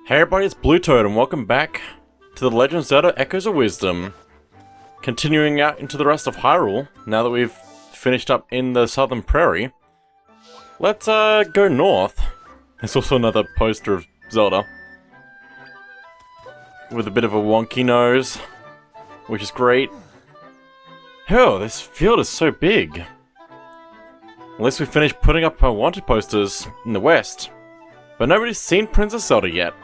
Hey everybody, it's BlueToad and welcome back to The Legend of Zelda Echoes of Wisdom. Continuing out into the rest of Hyrule, now that we've finished up in the Southern Prairie. Let's go north. There's also another poster of Zelda. With a bit of a wonky nose, which is great. Oh, this field is so big. Unless we finish putting up our wanted posters in the west. But nobody's seen Princess Zelda yet.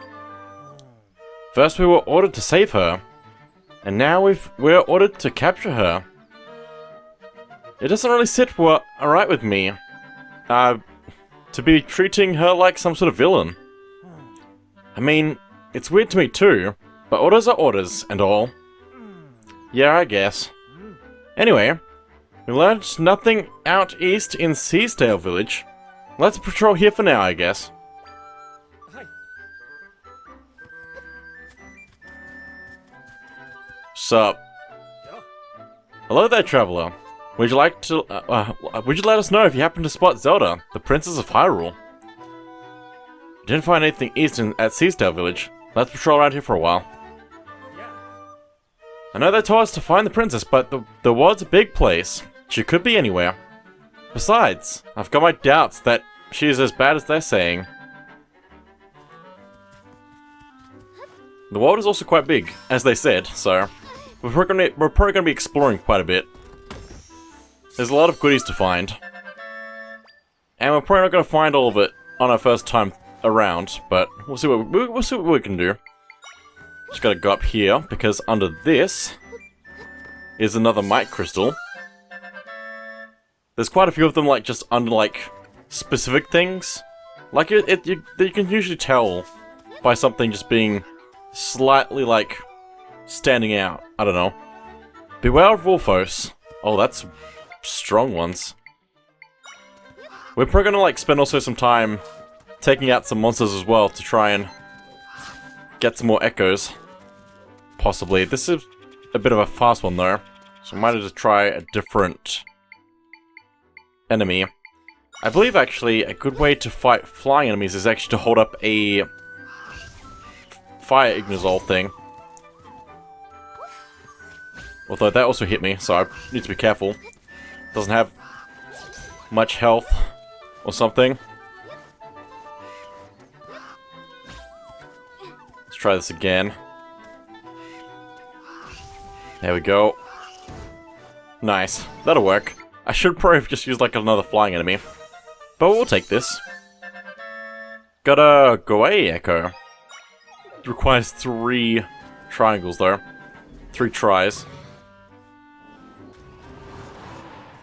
First we were ordered to save her, and now we're ordered to capture her. It doesn't really sit alright with me, to be treating her like some sort of villain. I mean, it's weird to me too, but orders are orders and all. Yeah, I guess. Anyway, we learned nothing out east in Seasdale Village. Let's patrol here for now, I guess. Sup? Hello there, traveler. Would you like to, would you let us know if you happen to spot Zelda, the Princess of Hyrule? Didn't find anything eastern at Seasdale Village. Let's patrol around here for a while. I know they told us to find the princess, but the world's a big place. She could be anywhere. Besides, I've got my doubts that she is as bad as they're saying. The world is also quite big, as they said, so we're probably going to be exploring quite a bit. There's a lot of goodies to find. And we're probably not going to find all of it on our first time around, but we'll see what we can do. Just gotta go up here, because under this is another Might Crystal. There's quite a few of them, like, just under, like, specific things. Like, you can usually tell by something just being slightly, like, standing out. I don't know. Beware of Wolfos. Oh, that's strong ones. We're probably gonna, like, spend also some time taking out some monsters as well to try and get some more echoes. Possibly. This is a bit of a fast one, though. So I might have to try a different enemy. I believe, actually, a good way to fight flying enemies is actually to hold up a fire ignizol thing. Although that also hit me, so I need to be careful. Doesn't have much health or something. Let's try this again. There we go. Nice. That'll work. I should probably have just used like another flying enemy. But we'll take this. Got a Goe Echo. It requires 3 triangles though. 3 tries.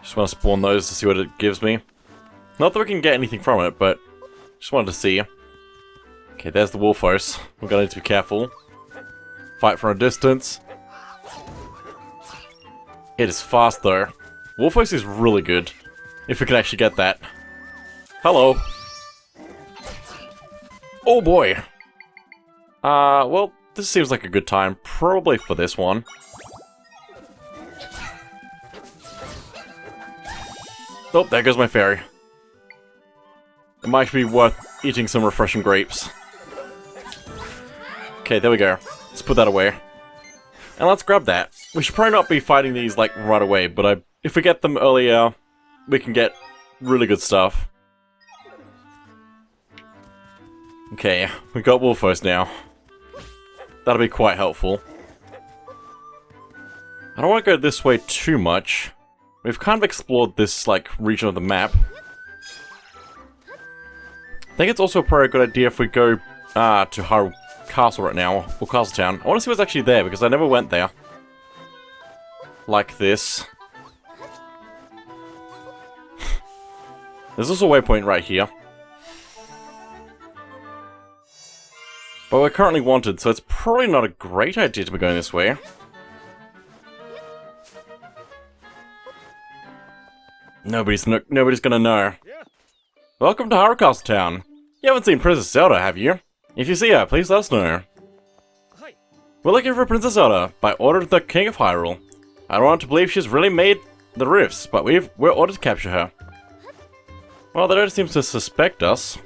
Just want to spawn those to see what it gives me. Not that we can get anything from it, but just wanted to see. Okay, there's the Wolfos. We're gonna need to be careful. Fight from a distance. It is fast though. Wolfos is really good. If we can actually get that. Hello. Oh boy. Well, this seems like a good time. Probably for this one. Oh, there goes my fairy. It might be worth eating some refreshing grapes. Okay, there we go. Let's put that away. And let's grab that. We should probably not be fighting these, like, right away, but if we get them earlier, we can get really good stuff. Okay, we got Wolfos now. That'll be quite helpful. I don't want to go this way too much. We've kind of explored this, like, region of the map. I think it's also probably a good idea if we go to Hyrule Castle right now, or Castle Town. I want to see what's actually there, because I never went there. Like this. There's also a waypoint right here. But we're currently wanted, so it's probably not a great idea to be going this way. Nobody's gonna know. Welcome to Hyrule Castle Town. You haven't seen Princess Zelda, have you? If you see her, please let us know. We're looking for Princess Zelda by order of the King of Hyrule. I don't want to believe she's really made the rifts, but we're ordered to capture her. Well, they don't seem to suspect us.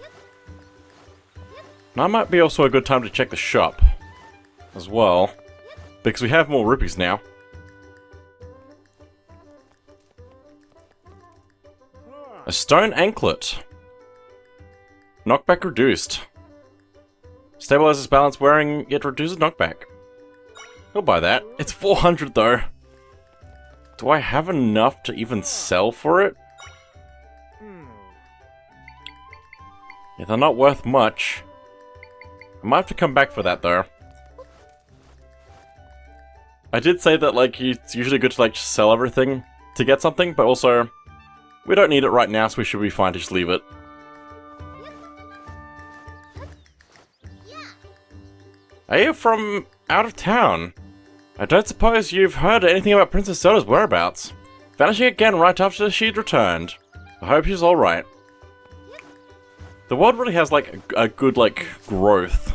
Now might be also a good time to check the shop as well, because we have more rupees now. A stone anklet. Knockback reduced. Stabilizes balance wearing it reduces knockback. We'll buy that. It's 400 though. Do I have enough to even sell for it? Yeah, they're not worth much. I might have to come back for that though. I did say that like it's usually good to like sell everything to get something, but also we don't need it right now, so we should be fine to just leave it. Are you from out of town? I don't suppose you've heard anything about Princess Zelda's whereabouts. Vanishing again right after she'd returned. I hope she's alright. The world really has like a good like growth.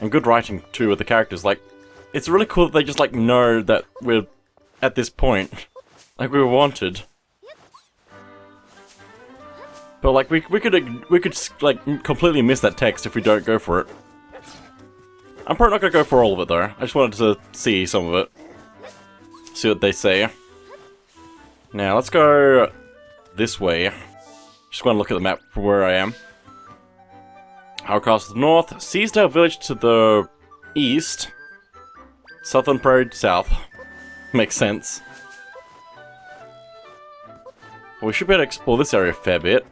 And good writing too with the characters. Like, it's really cool that they just like know that we're at this point. Like we were wanted. But like we could like completely miss that text if we don't go for it. I'm probably not gonna go for all of it though. I just wanted to see some of it. See what they say. Now let's go this way. Just want to look at the map from where I am. Hyrule Castle to the north, Seasdale Village to the east, Southern Prairie south. Makes sense. We should be able to explore this area a fair bit.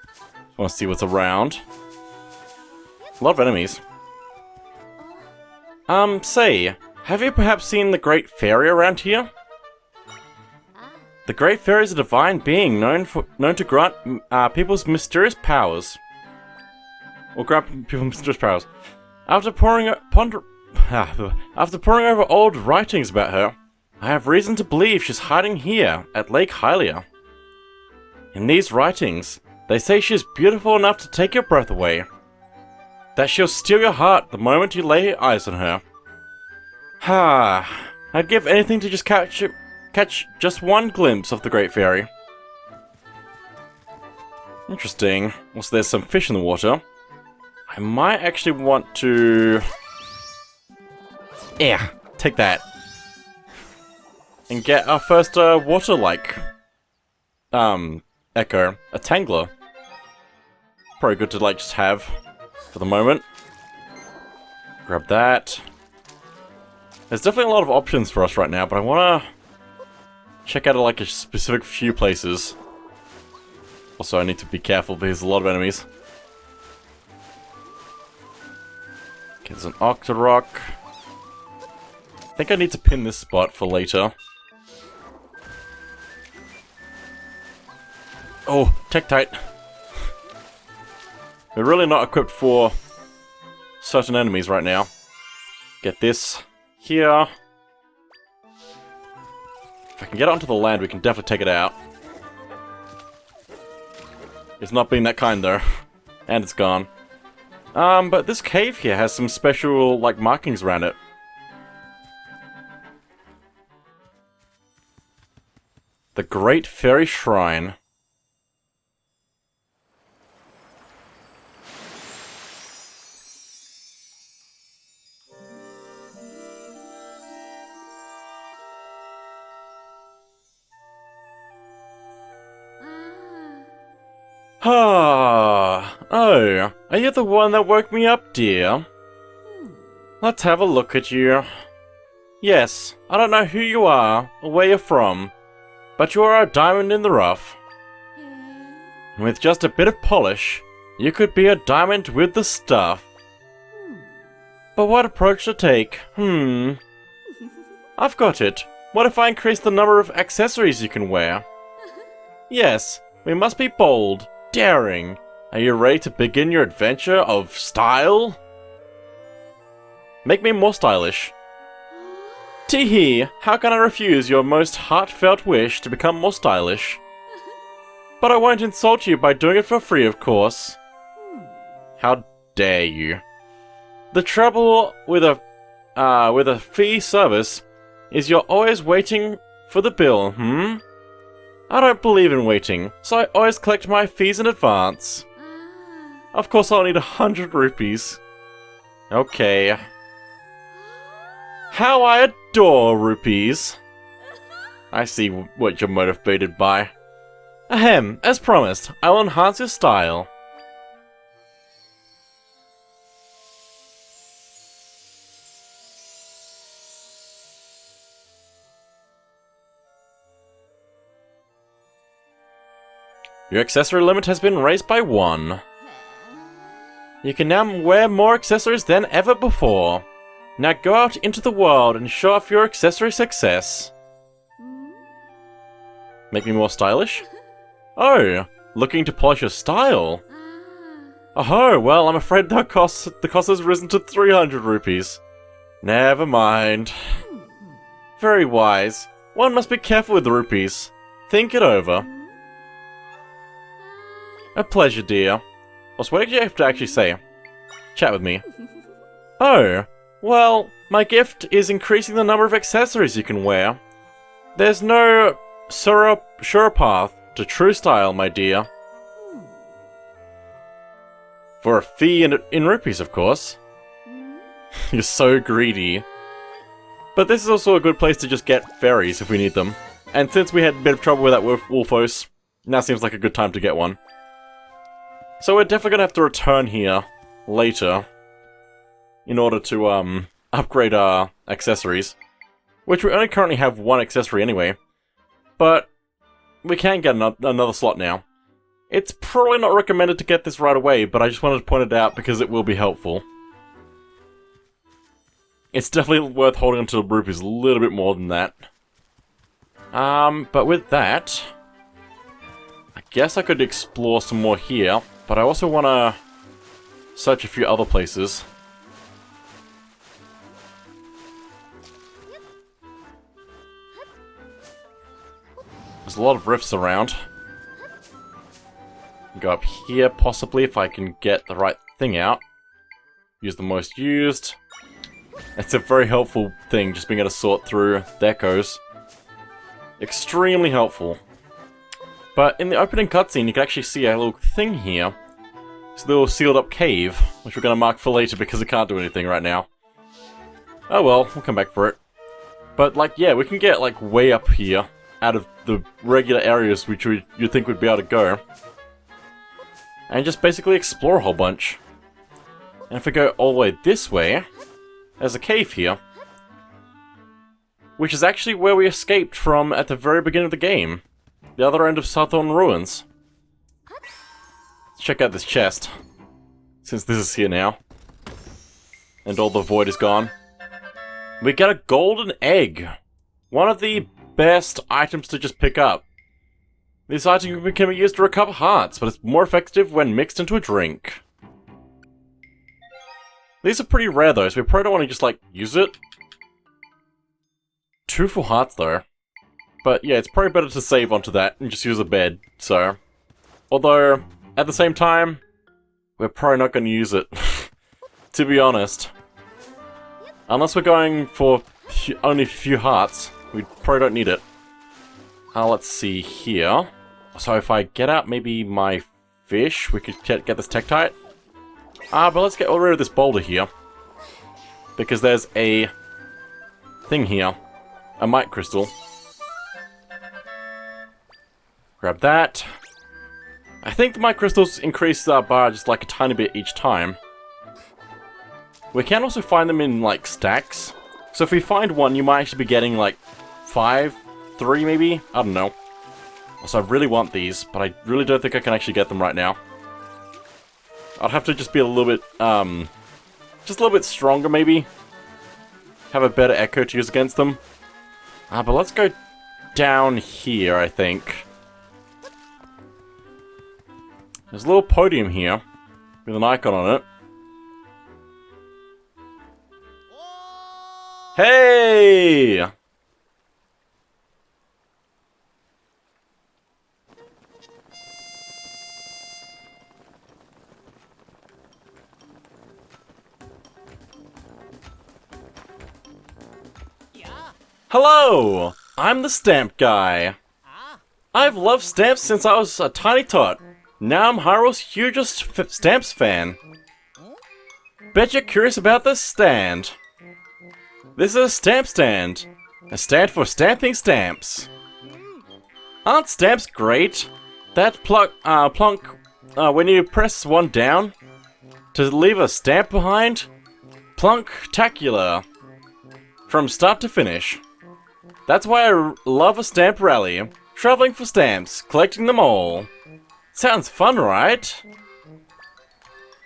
Just want to see what's around. A lot of enemies. Say, have you perhaps seen the Great Fairy around here? The Great Fairy is a divine being known to grant people's mysterious powers. Or grant people mysterious powers. After poring over old writings about her, I have reason to believe she's hiding here, at Lake Hylia. In these writings, they say she's beautiful enough to take your breath away. That she'll steal your heart the moment you lay eyes on her. I'd give anything to just catch just one glimpse of the Great Fairy. Interesting. Also, there's some fish in the water. I might actually want to... Yeah, take that. And get our first water-like echo, a Tangler. Probably good to like just have for the moment. Grab that. There's definitely a lot of options for us right now, but I wanna check out like a specific few places. Also, I need to be careful because there's a lot of enemies. Okay, there's an Octorok. I think I need to pin this spot for later. Oh, Tektite. We're really not equipped for certain enemies right now. Get this here. If I can get it onto the land, we can definitely take it out. It's not being that kind though. And it's gone. But this cave here has some special, like, markings around it. The Great Fairy Shrine. Oh, are you the one that woke me up, dear? Let's have a look at you. Yes, I don't know who you are, or where you're from, but you are a diamond in the rough. With just a bit of polish, you could be a diamond with the stuff. But what approach to take? I've got it. What if I increase the number of accessories you can wear? Yes, we must be bold, daring. Are you ready to begin your adventure of style? Make me more stylish. Teehee, how can I refuse your most heartfelt wish to become more stylish? But I won't insult you by doing it for free, of course. How dare you? The trouble with a fee service is you're always waiting for the bill, I don't believe in waiting, so I always collect my fees in advance. Of course I'll need 100 rupees. Okay. How I adore rupees. I see what you're motivated by. Ahem, as promised, I will enhance your style. Your accessory limit has been raised by 1. You can now wear more accessories than ever before. Now go out into the world and show off your accessory success. Make me more stylish? Oh, looking to polish your style? Oh, well, I'm afraid the cost has risen to 300 rupees. Never mind. Very wise. One must be careful with the rupees. Think it over. A pleasure, dear. What did you have to actually say? Chat with me. Oh, well, my gift is increasing the number of accessories you can wear. There's no sure path to true style, my dear. For a fee in rupees, of course. You're so greedy. But this is also a good place to just get fairies if we need them. And since we had a bit of trouble with that Wolfos, now seems like a good time to get one. So we're definitely gonna have to return here later in order to upgrade our accessories, which we only currently have 1 accessory anyway, but we can get another slot now. It's probably not recommended to get this right away, but I just wanted to point it out because it will be helpful. It's definitely worth holding onto the rupees a little bit more than that. But with that, I guess I could explore some more here. But I also want to search a few other places. There's a lot of rifts around. Go up here, possibly, if I can get the right thing out. Use the most used. It's a very helpful thing, just being able to sort through the echoes. Extremely helpful. But in the opening cutscene, you can actually see a little thing here. It's a little sealed up cave, which we're going to mark for later because it can't do anything right now. Oh well, we'll come back for it. But, like, yeah, we can get, like, way up here, out of the regular areas which you'd think we'd be able to go. And just basically explore a whole bunch. And if we go all the way this way, there's a cave here. Which is actually where we escaped from at the very beginning of the game. The other end of Southern Ruins. Let's check out this chest. Since this is here now. And all the void is gone. We get a golden egg. One of the best items to just pick up. This item can be used to recover hearts, but it's more effective when mixed into a drink. These are pretty rare though, so we probably don't want to just, like, use it. 2 full hearts though. But yeah, it's probably better to save onto that and just use a bed, so. Although, at the same time, we're probably not going to use it. To be honest. Unless we're going for only a few hearts, we probably don't need it. Let's see here. So if I get out maybe my fish, we could get this Tektite. But let's get rid of this boulder here. Because there's a thing here. A Might Crystal. Grab that. I think the Might Crystals increase our bar just like a tiny bit each time. We can also find them in, like, stacks. So if we find one, you might actually be getting, like, 5, 3 maybe? I don't know. Also, I really want these, but I really don't think I can actually get them right now. I'd have to just be a little bit, just a little bit stronger, maybe. Have a better echo to use against them. But let's go down here, I think. There's a little podium here, with an icon on it. Hey! Hello! I'm the stamp guy. I've loved stamps since I was a tiny tot. Now I'm Hyrule's hugest stamps fan. Bet you're curious about this stand. This is a stamp stand. A stand for stamping stamps. Aren't stamps great? That plunk, when you press one down to leave a stamp behind, plunk-tacular. From start to finish. That's why I love a stamp rally. Traveling for stamps, collecting them all. Sounds fun, right?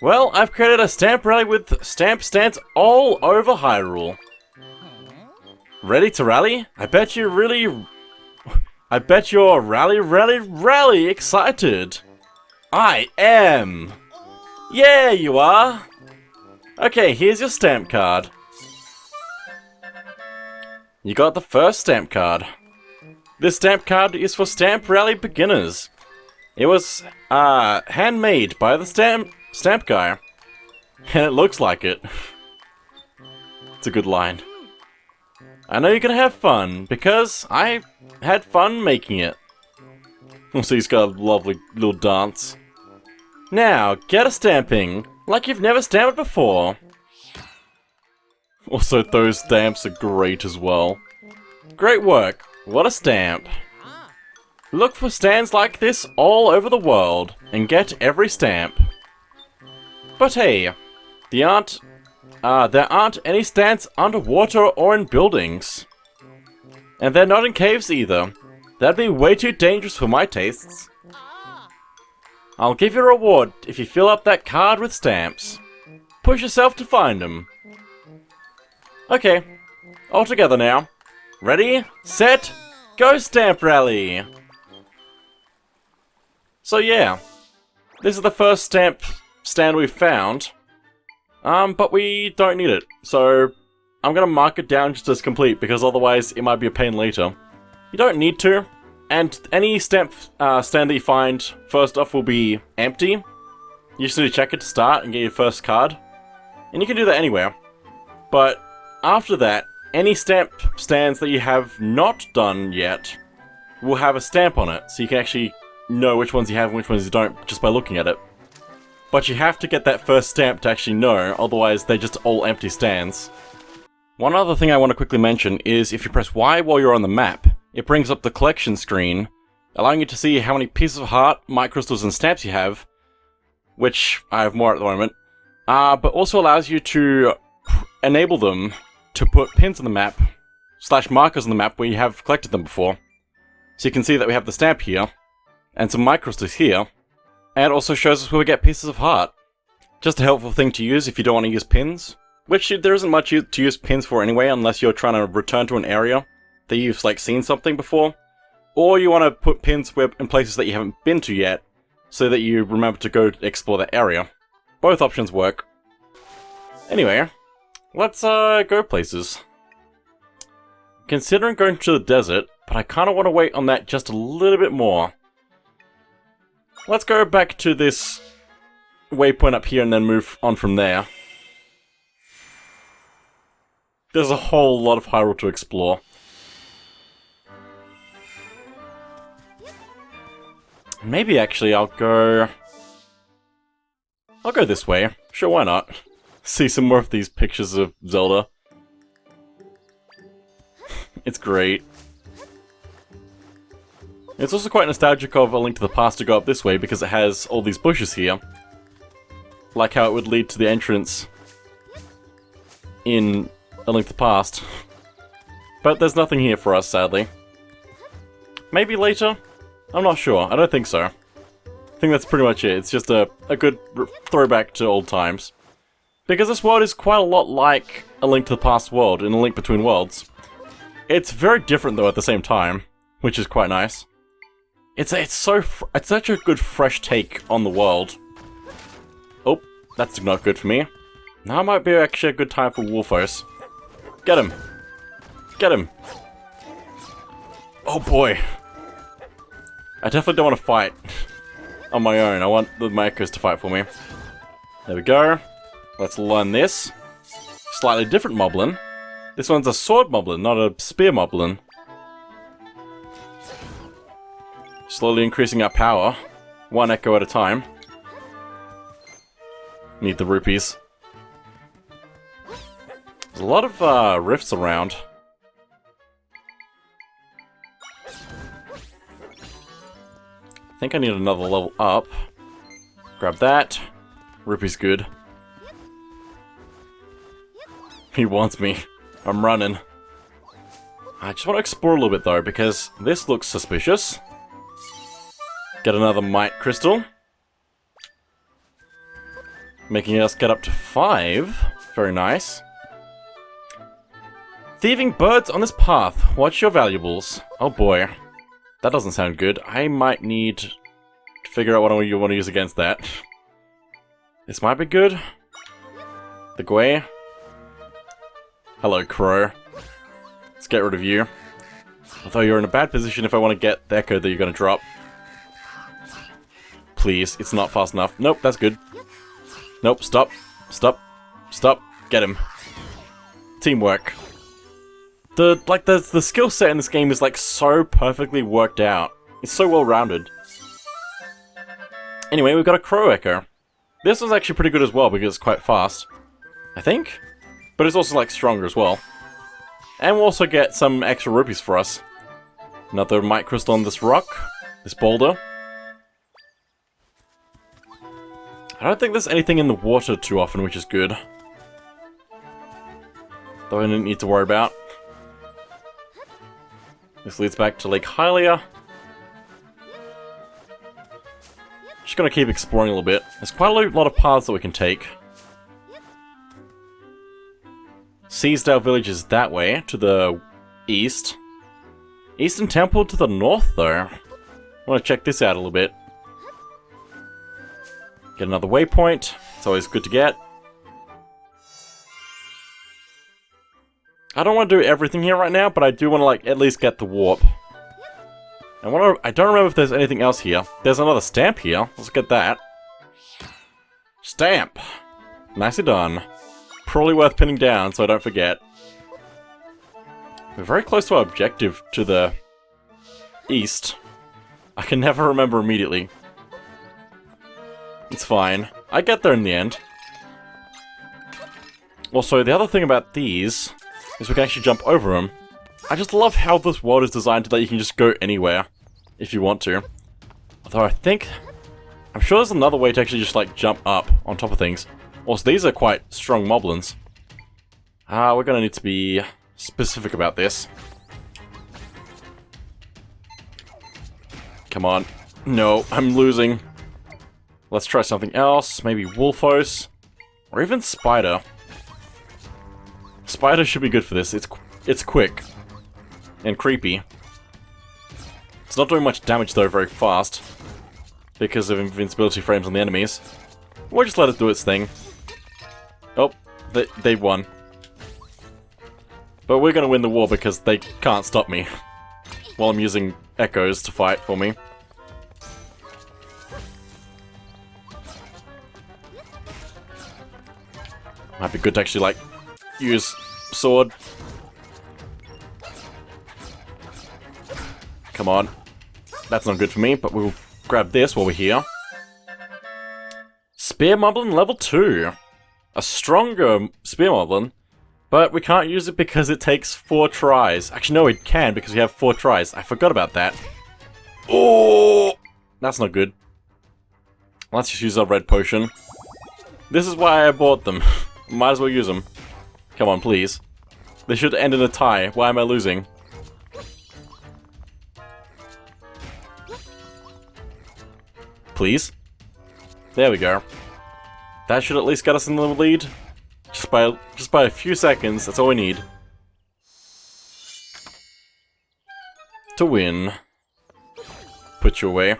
Well, I've created a stamp rally with stamp stands all over Hyrule. Ready to rally? I bet you're rally excited. I am. Yeah, you are. Okay, here's your stamp card. You got the first stamp card. This stamp card is for Stamp Rally beginners. It was handmade by the stamp guy. And it looks like it. It's a good line. I know you're gonna have fun, because I had fun making it. Also, he's got a lovely little dance. Now, get a stamping, like you've never stamped before. Also, those stamps are great as well. Great work, what a stamp. Look for stands like this all over the world, and get every stamp. But hey, there aren't any stands underwater or in buildings. And they're not in caves either. That'd be way too dangerous for my tastes. I'll give you a reward if you fill up that card with stamps. Push yourself to find them. Okay, all together now. Ready, set, go Stamp Rally! So yeah, this is the first stamp stand we've found. But we don't need it, so I'm gonna mark it down just as complete, because otherwise it might be a pain later. You don't need to, and any stamp stand that you find first off will be empty. You just need to check it to start and get your first card. And you can do that anywhere. But after that, any stamp stands that you have not done yet will have a stamp on it, so you can actually know which ones you have and which ones you don't just by looking at it. But you have to get that first stamp to actually know, otherwise they're just all empty stands. One other thing I want to quickly mention is if you press Y while you're on the map, it brings up the collection screen, allowing you to see how many pieces of heart, microcrystals, and stamps you have, which I have more at the moment, but also allows you to enable them to put pins on the map, / markers on the map where you have collected them before. So you can see that we have the stamp here, and some microcrystals here, and it also shows us where we get pieces of heart. Just a helpful thing to use if you don't want to use pins, which there isn't much to use pins for anyway, unless you're trying to return to an area that you've seen something before, or you want to put pins in places that you haven't been to yet, so that you remember to go explore that area. Both options work. Anyway, let's go places. Considering going to the desert, but I kind of want to wait on that just a little bit more. Let's go back to this waypoint up here and then move on from there. There's a whole lot of Hyrule to explore. Maybe actually I'll go this way. Sure, why not? See some more of these pictures of Zelda. It's great. It's also quite nostalgic of A Link to the Past to go up this way because it has all these bushes here. Like how it would lead to the entrance in A Link to the Past. But there's nothing here for us, sadly. Maybe later? I'm not sure. I don't think so. I think that's pretty much it. It's just a good throwback to old times. Because this world is quite a lot like A Link to the Past world in A Link Between Worlds. It's very different though at the same time, which is quite nice. It's such a good fresh take on the world. Oh, that's not good for me. Now might be actually a good time for Wolfos. Get him! Get him! Oh boy! I definitely don't want to fight on my own. I want the makers to fight for me. There we go. Let's learn this. Slightly different moblin. This one's a sword moblin, not a spear moblin. Slowly increasing our power. One echo at a time. Need the rupees. There's a lot of rifts around. I think I need another level up. Grab that. Rupee's good. He wants me. I'm running. I just want to explore a little bit though, because this looks suspicious. Get another Might Crystal. Making us get up to 5. Very nice. Thieving birds on this path. Watch your valuables. Oh boy. That doesn't sound good. I might need to figure out what you want to use against that. This might be good. The Gwei. Hello, Crow. Let's get rid of you. Although you're in a bad position if I want to get the echo that you're going to drop. Please, it's not fast enough. Nope, that's good. Nope, stop. Stop. Stop. Get him. Teamwork. The skill set in this game is like so perfectly worked out. It's so well rounded. Anyway, we've got a Crow Echo. This one's actually pretty good as well because it's quite fast. I think? But it's also like stronger as well. And we'll also get some extra rupees for us. Another Might Crystal on this rock. This boulder. I don't think there's anything in the water too often, which is good. Though I didn't need to worry about. This leads back to Lake Hylia. Just gonna keep exploring a little bit. There's quite a lot of paths that we can take. Seasdale Village is that way, to the east. Eastern Temple to the north, though. I want to check this out a little bit. Get another waypoint. It's always good to get. I don't want to do everything here right now, but I do want to, like, at least get the warp. I don't remember if there's anything else here. There's another stamp here. Let's get that. Stamp! Nicely done. Probably worth pinning down, so I don't forget. We're very close to our objective to the east. I can never remember immediately. It's fine. I get there in the end. Also, the other thing about these is we can actually jump over them. I just love how this world is designed so that you can just go anywhere if you want to. Although I'm sure there's another way to actually just like jump up on top of things. Also, these are quite strong moblins. We're gonna need to be specific about this. Come on. No, I'm losing. Let's try something else. Maybe Wolfos. Or even Spider. Spider should be good for this. It's quick. And creepy. It's not doing much damage though very fast. Because of invincibility frames on the enemies. We'll just let it do its thing. Oh, they won. But we're gonna win the war because they can't stop me. While I'm using echoes to fight for me. Might be good to actually, like, use sword. Come on. That's not good for me, but we'll grab this while we're here. Spear Moblin level 2. A stronger Spear Moblin, but we can't use it because it takes 4 tries. Actually, no, we can because we have 4 tries. I forgot about that. Oh! That's not good. Let's just use our red potion. This is why I bought them. Might as well use them. Come on, please. They should end in a tie. Why am I losing? Please? There we go. That should at least get us in the lead. Just by a few seconds, that's all we need. To win. Put you away.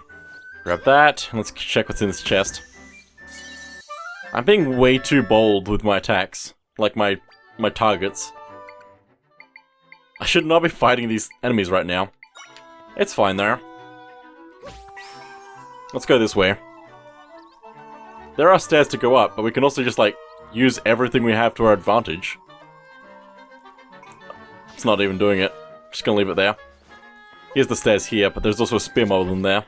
Grab that. Let's check what's in this chest. I'm being way too bold with my attacks. Like my targets. I should not be fighting these enemies right now. It's fine though. Let's go this way. There are stairs to go up, but we can also just like use everything we have to our advantage. It's not even doing it. Just gonna leave it there. Here's the stairs here, but there's also a spear mob in there.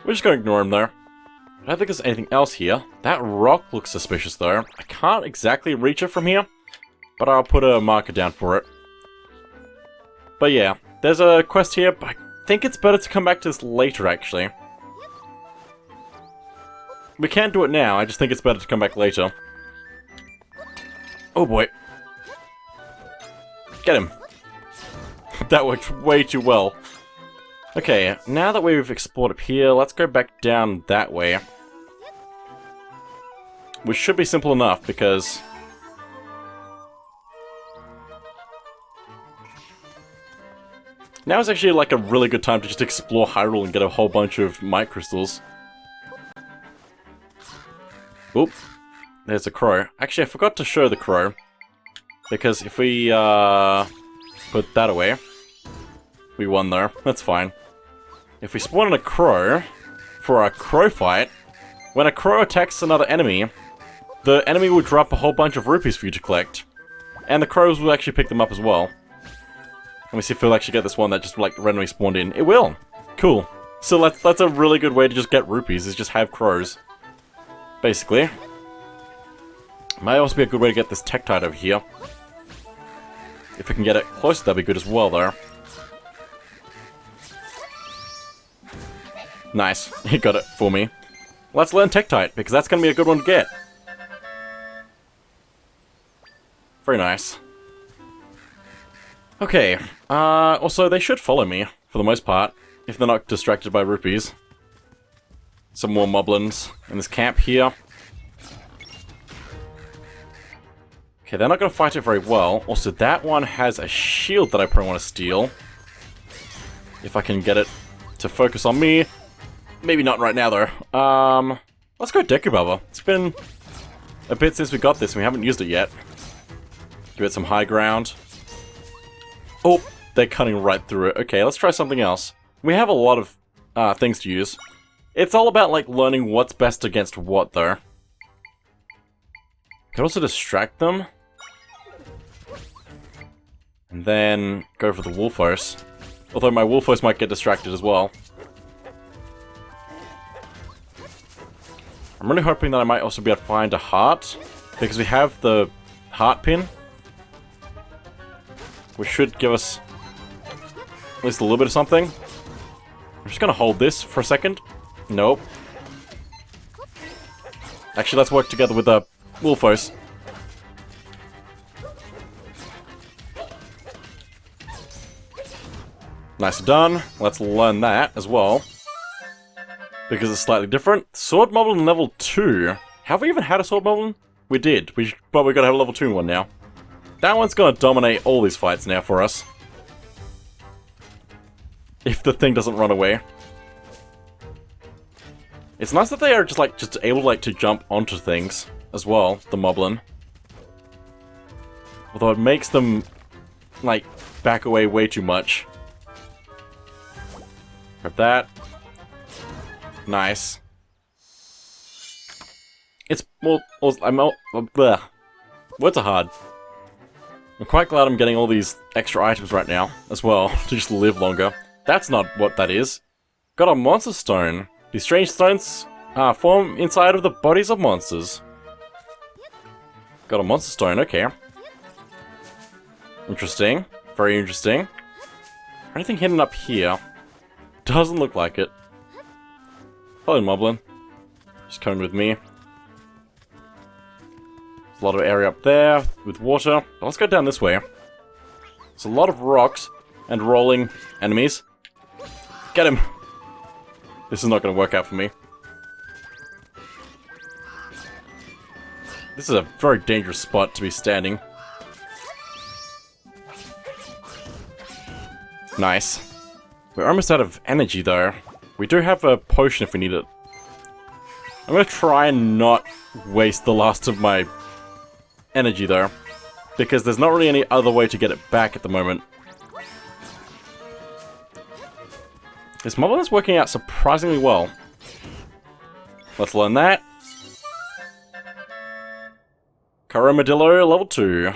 We're just gonna ignore him though. I don't think there's anything else here. That rock looks suspicious though. I can't exactly reach it from here, but I'll put a marker down for it. But yeah, there's a quest here, but I think it's better to come back to this later actually. We can't do it now, I just think it's better to come back later. Oh boy. Get him. That worked way too well. Okay, now that we've explored up here, let's go back down that way. Which should be simple enough, because... now is actually like a really good time to just explore Hyrule and get a whole bunch of might crystals. Oop. There's a crow. Actually, I forgot to show the crow. Because if we, put that away... we won there. That's fine. If we spawn in a crow, for a crow fight, when a crow attacks another enemy, the enemy will drop a whole bunch of rupees for you to collect. And the crows will actually pick them up as well. Let me see if we'll actually get this one that just, like, randomly spawned in. It will! Cool. So that's a really good way to just get rupees, is just have crows. Basically. Might also be a good way to get this Tektite over here. If we can get it closer, that'd be good as well, though. Nice. He got it for me. Let's learn Tektite, because that's going to be a good one to get. Very nice. Okay. Also, they should follow me, for the most part, if they're not distracted by rupees. Some more moblins in this camp here. Okay, they're not going to fight it very well. Also, that one has a shield that I probably want to steal. If I can get it to focus on me. Maybe not right now, though. Let's go Deku Baba. It's been a bit since we got this, and we haven't used it yet. Give it some high ground. Oh, they're cutting right through it. Okay, let's try something else. We have a lot of things to use. It's all about, like, learning what's best against what, though. Can also distract them. And then go for the Wolfos. Although my Wolfos might get distracted as well. I'm really hoping that I might also be able to find a heart, because we have the heart pin, which should give us at least a little bit of something. I'm just gonna hold this for a second. Nope. Actually, let's work together with the Wolfos. Nicely done. Let's learn that as well. Because it's slightly different. Sword Moblin level 2. Have we even had a Sword Moblin? We did. But we gotta have a level 2 one now. That one's gonna dominate all these fights now for us. If the thing doesn't run away. It's nice that they are just able to jump onto things as well, the Moblin. Although it makes them like back away way too much. Grab that. Nice. It's more. Bleh. Words are hard. I'm quite glad I'm getting all these extra items right now as well to just live longer. That's not what that is. Got a monster stone. These strange stones form inside of the bodies of monsters. Got a monster stone, okay. Interesting. Very interesting. Anything hidden up here? Doesn't look like it. Hello, Moblin. Just coming with me. There's a lot of area up there with water. But let's go down this way. There's a lot of rocks and rolling enemies. Get him! This is not going to work out for me. This is a very dangerous spot to be standing. Nice. We're almost out of energy, though. We do have a potion if we need it. I'm going to try and not waste the last of my energy, though. Because there's not really any other way to get it back at the moment. This Moblin is working out surprisingly well. Let's learn that. Coromadillo level 2.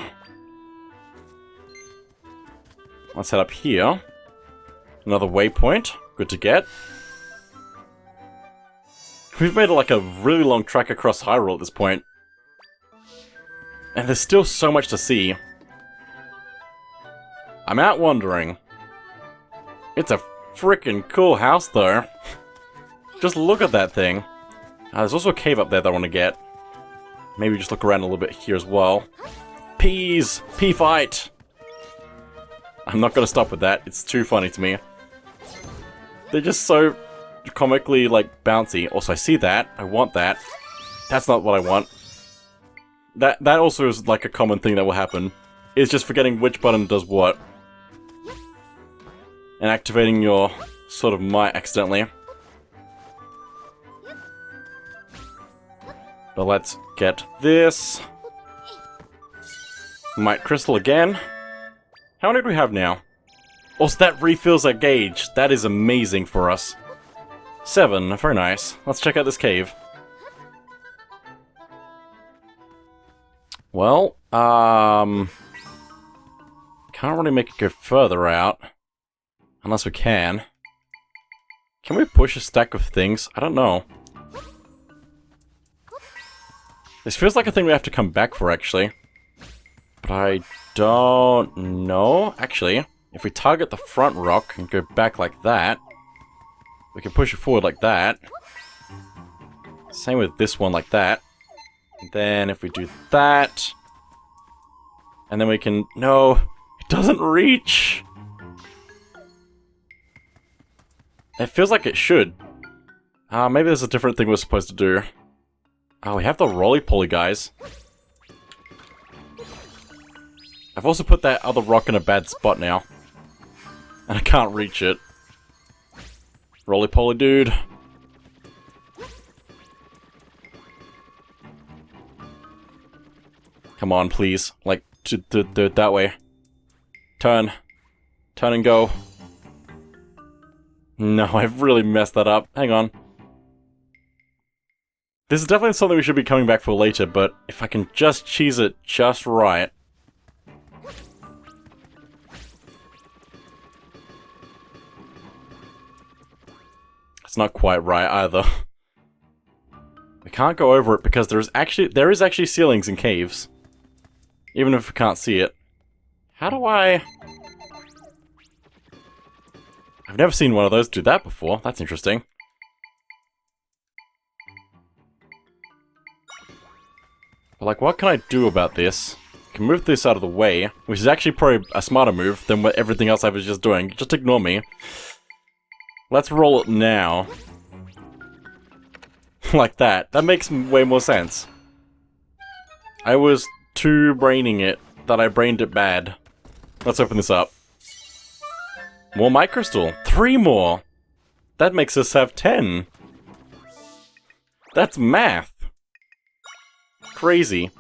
Let's head up here. Another waypoint. Good to get. We've made like a really long trek across Hyrule at this point. And there's still so much to see. I'm out wandering. It's a freaking cool house though. Just look at that thing. There's also a cave up there that I want to get. Maybe just look around a little bit here as well. Peas! Pea fight! I'm not gonna stop with that. It's too funny to me. They're just so comically, like, bouncy. Also, I see that. I want that. That's not what I want. That also is, like, a common thing that will happen. It's just forgetting which button does what. And activating your sort of might accidentally. But let's get this. Might crystal again. How many do we have now? Also, that refills that gauge. That is amazing for us. 7. Very nice. Let's check out this cave. Well, can't really make it go further out. Unless we can. Can we push a stack of things? I don't know. This feels like a thing we have to come back for, actually. But I don't know. Actually, if we target the front rock and go back like that, we can push it forward like that. Same with this one like that. And then if we do that... And then we can... No! It doesn't reach! It feels like it should. Maybe there's a different thing we're supposed to do. Oh, we have the roly-poly guys. I've also put that other rock in a bad spot now. And I can't reach it. Roly-poly dude. Come on, please. Like, do it that way. Turn. Turn and go. No, I've really messed that up. Hang on. This is definitely something we should be coming back for later, but if I can just cheese it just right... It's not quite right either. We can't go over it because there is actually ceilings in caves. Even if we can't see it. How do I... I've never seen one of those do that before. That's interesting. But like, what can I do about this? I can move this out of the way, which is actually probably a smarter move than what everything else I was just doing. Just ignore me. Let's roll it now. Like that. That makes way more sense. I was too braining it that I brained it bad. Let's open this up. More might crystal. 3 more! That makes us have 10. That's math. Crazy.